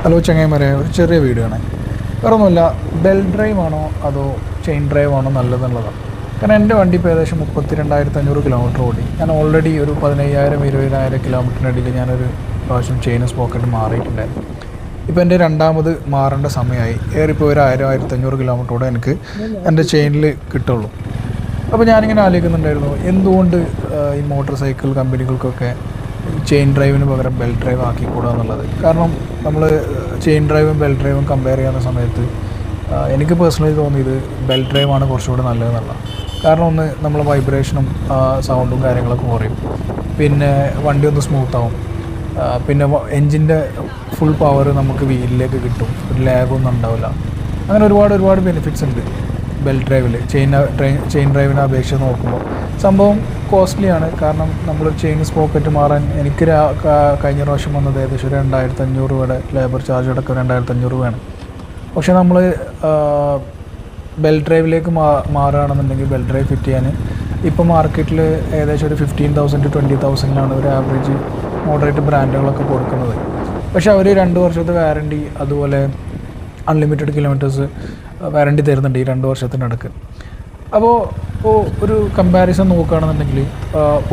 Hello ചങ്ങായിമാരെ, ഒരു ചെറിയ വീഡിയോ ആണ്. വേറെ ഒന്നുമില്ല, ബെൽറ്റ് ഡ്രൈവ് ആണോ അതോ ചെയിൻ ഡ്രൈവ് ആണോ നല്ലതെന്നുള്ളതാണ്. കാരണം എൻ്റെ വണ്ടി ഇപ്പോൾ ഏകദേശം 32,500 കിലോമീറ്റർ ഓടി. ഞാൻ ഓൾറെഡി ഒരു 15,000-20,000 കിലോമീറ്ററിനിടയിൽ ഞാനൊരു പ്രാവശ്യം ചെയിൻ സ്പോക്കറ്റ് മാറിയിട്ടുണ്ടായിരുന്നു. ഇപ്പോൾ എൻ്റെ രണ്ടാമത് മാറേണ്ട സമയമായി. ഏറിപ്പോൾ ഒരു 1,000-1,500 കിലോമീറ്ററോടെ എനിക്ക് എൻ്റെ ചെയിനിൽ കിട്ടുള്ളൂ. അപ്പോൾ ഞാനിങ്ങനെ ആലോചിക്കുന്നുണ്ടായിരുന്നു, എന്തുകൊണ്ട് ഈ മോട്ടോർ സൈക്കിൾ കമ്പനികൾക്കൊക്കെ ചെയിൻ ഡ്രൈവിന് പകരം ബെൽറ്റ് ഡ്രൈവ് ആക്കിക്കൂടാ എന്നുള്ളത്. കാരണം നമ്മൾ ചെയിൻ ഡ്രൈവും ബെൽറ്റ് ഡ്രൈവും കമ്പയർ ചെയ്യുന്ന സമയത്ത് എനിക്ക് പേഴ്സണലി തോന്നിയത് ബെൽറ്റ് ഡ്രൈവാണ് കുറച്ചുകൂടി നല്ലതെന്നുള്ള. കാരണം ഒന്ന്, നമ്മളെ വൈബ്രേഷനും സൗണ്ടും കാര്യങ്ങളൊക്കെ കുറയും, പിന്നെ വണ്ടി ഒന്ന് സ്മൂത്താവും, പിന്നെ എൻജിൻ്റെ ഫുൾ പവർ നമുക്ക് വീലിലേക്ക് കിട്ടും, ഒരു ലാഗൊന്നും ഉണ്ടാവില്ല. അങ്ങനെ ഒരുപാട് ബെനിഫിറ്റ്സ് ഉണ്ട് ബെൽറ്റ് ഡ്രൈവിൽ. ചെയിൻ ഡ്രൈവിനെ അപേക്ഷിച്ച് നോക്കുമ്പോൾ സംഭവം കോസ്റ്റ്ലിയാണ്. കാരണം നമ്മൾ ചെയിൻ സ്പോക്കറ്റ് മാറാൻ എനിക്ക് കഴിഞ്ഞ പ്രാവശ്യം വന്നത് ഏകദേശം 2,500 രൂപയുടെ ലേബർ ചാർജ് അടക്കം 2,500 രൂപയാണ്. പക്ഷേ നമ്മൾ ബെൽറ്റ് ഡ്രൈവിലേക്ക് മാറുകയാണെന്നുണ്ടെങ്കിൽ ബെൽറ്റ് ഡ്രൈവ് ഫിറ്റ് ചെയ്യാൻ ഇപ്പോൾ മാർക്കറ്റിൽ ഏകദേശം ഒരു 15,000 to 20,000 ഒരു ആവറേജ് മോഡറേറ്റ് ബ്രാൻഡുകളൊക്കെ കൊടുക്കുന്നത്. പക്ഷേ അവർ 2 വർഷത്തെ വാറണ്ടി, അതുപോലെ അൺലിമിറ്റഡ് കിലോമീറ്റേഴ്സ് വാറണ്ടി തരുന്നുണ്ട് ഈ 2 വർഷത്തിനടുക്ക്. അപ്പോൾ ഒരു കമ്പാരിസൺ നോക്കുകയാണെന്നുണ്ടെങ്കിൽ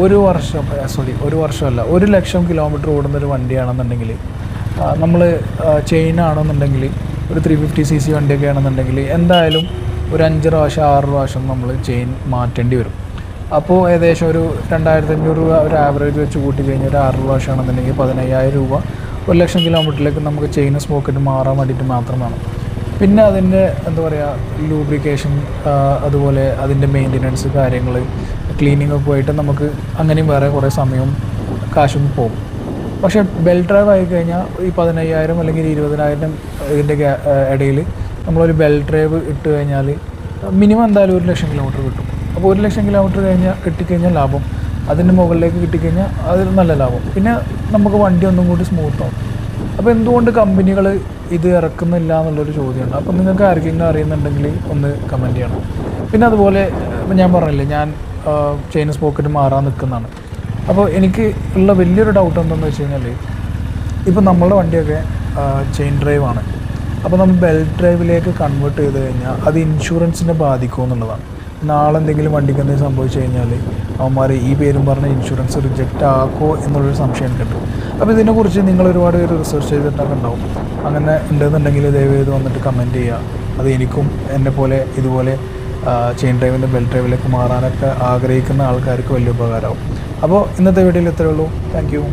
ഒരു വർഷമല്ല 1,00,000 കിലോമീറ്റർ ഓടുന്നൊരു വണ്ടിയാണെന്നുണ്ടെങ്കിൽ, നമ്മൾ ചെയിൻ ആണെന്നുണ്ടെങ്കിൽ ഒരു 350cc വണ്ടിയൊക്കെ ആണെന്നുണ്ടെങ്കിൽ എന്തായാലും ഒരു 5 പ്രാവശ്യം 6 പ്രാവശ്യം നമ്മൾ ചെയിൻ മാറ്റേണ്ടി വരും. അപ്പോൾ ഏകദേശം ഒരു 2,500 രൂപ ഒരു ആവറേജ് വെച്ച് കൂട്ടി കഴിഞ്ഞാൽ ഒരു 6 പ്രാവശ്യം ആണെന്നുണ്ടെങ്കിൽ 15,000 രൂപ 1,00,000 കിലോമീറ്ററിലേക്ക് നമുക്ക് ചെയിൻ സ്പോക്കറ്റ് മാറാൻ വേണ്ടിയിട്ട് മാത്രം വേണം. പിന്നെ അതിൻ്റെ എന്താ പറയുക, ലൂബ്രിക്കേഷൻ, അതുപോലെ അതിൻ്റെ മെയിൻ്റനൻസ് കാര്യങ്ങൾ, ക്ലീനിങ് ഒക്കെ പോയിട്ട് നമുക്ക് അങ്ങനെയും വേറെ കുറേ സമയവും കാശും പോകും. പക്ഷേ ബെൽറ്റ് ഡ്രൈവ് ആയിക്കഴിഞ്ഞാൽ ഈ 15,000 അല്ലെങ്കിൽ 20,000 ഇതിൻ്റെ ഇടയിൽ നമ്മളൊരു ബെൽറ്റ് ഡ്രൈവ് ഇട്ട് കഴിഞ്ഞാൽ മിനിമം എന്തായാലും 1,00,000 കിലോമീറ്റർ കിട്ടും. അപ്പോൾ 1,00,000 കിലോമീറ്റർ കിട്ടിക്കഴിഞ്ഞാൽ ലാഭം, അതിൻ്റെ മുകളിലേക്ക് കിട്ടിക്കഴിഞ്ഞാൽ അതിൽ നല്ല ലാഭം. പിന്നെ നമുക്ക് വണ്ടി ഒന്നും കൂടി സ്മൂത്താവും. അപ്പോൾ എന്തുകൊണ്ട് കമ്പനികൾ ഇത് ഇറക്കുന്നില്ല എന്നുള്ളൊരു ചോദ്യമുണ്ട്. അപ്പോൾ നിങ്ങൾക്ക് ആർക്കെങ്കിലും അറിയുന്നുണ്ടെങ്കിൽ ഒന്ന് കമൻറ്റ് ചെയ്യണം. പിന്നെ അതുപോലെ ഞാൻ പറഞ്ഞില്ലേ, ഞാൻ ചെയിൻ സ്പോക്കറ്റ് മാറാൻ നിൽക്കുന്നതാണ്. അപ്പോൾ എനിക്ക് ഉള്ള വലിയൊരു ഡൗട്ട് എന്താണെന്ന് വെച്ച് കഴിഞ്ഞാൽ, ഇപ്പോൾ നമ്മളുടെ വണ്ടിയൊക്കെ ചെയിൻ ഡ്രൈവാണ്. അപ്പോൾ നമ്മൾ ബെൽറ്റ് ഡ്രൈവിലേക്ക് കൺവേർട്ട് ചെയ്ത് കഴിഞ്ഞാൽ അത് ഇൻഷുറൻസിനെ ബാധിക്കുമോ എന്നുള്ളതാണ്. നാളെ എന്തെങ്കിലും വണ്ടിക്ക് എന്തെങ്കിലും സംഭവിച്ചു കഴിഞ്ഞാൽ അവന്മാർ ഈ പേരും പറഞ്ഞ് ഇൻഷുറൻസ് റിജക്റ്റ് ആക്കുമോ എന്നുള്ളൊരു സംശയം എനിക്കുണ്ട്. അപ്പോൾ ഇതിനെക്കുറിച്ച് നിങ്ങൾ ഒരുപാട് പേര് റിസർച്ച് ചെയ്തിട്ടൊക്കെ ഉണ്ടാവും. അങ്ങനെ ഉണ്ടെന്നുണ്ടെങ്കിൽ ദയവേത് വന്നിട്ട് കമൻറ്റ് ചെയ്യുക. അത് എനിക്കും എന്നെ പോലെ ഇതുപോലെ ചെയിൻ ഡ്രൈവിൻ്റെ ബെൽറ്റ് ഡ്രൈവിലേക്ക് മാറാനൊക്കെ ആഗ്രഹിക്കുന്ന ആൾക്കാർക്ക് വലിയ ഉപകാരമാവും. അപ്പോൾ ഇന്നത്തെ വീഡിയോയിൽ ഇത്രയേ ഉള്ളൂ. Thank you.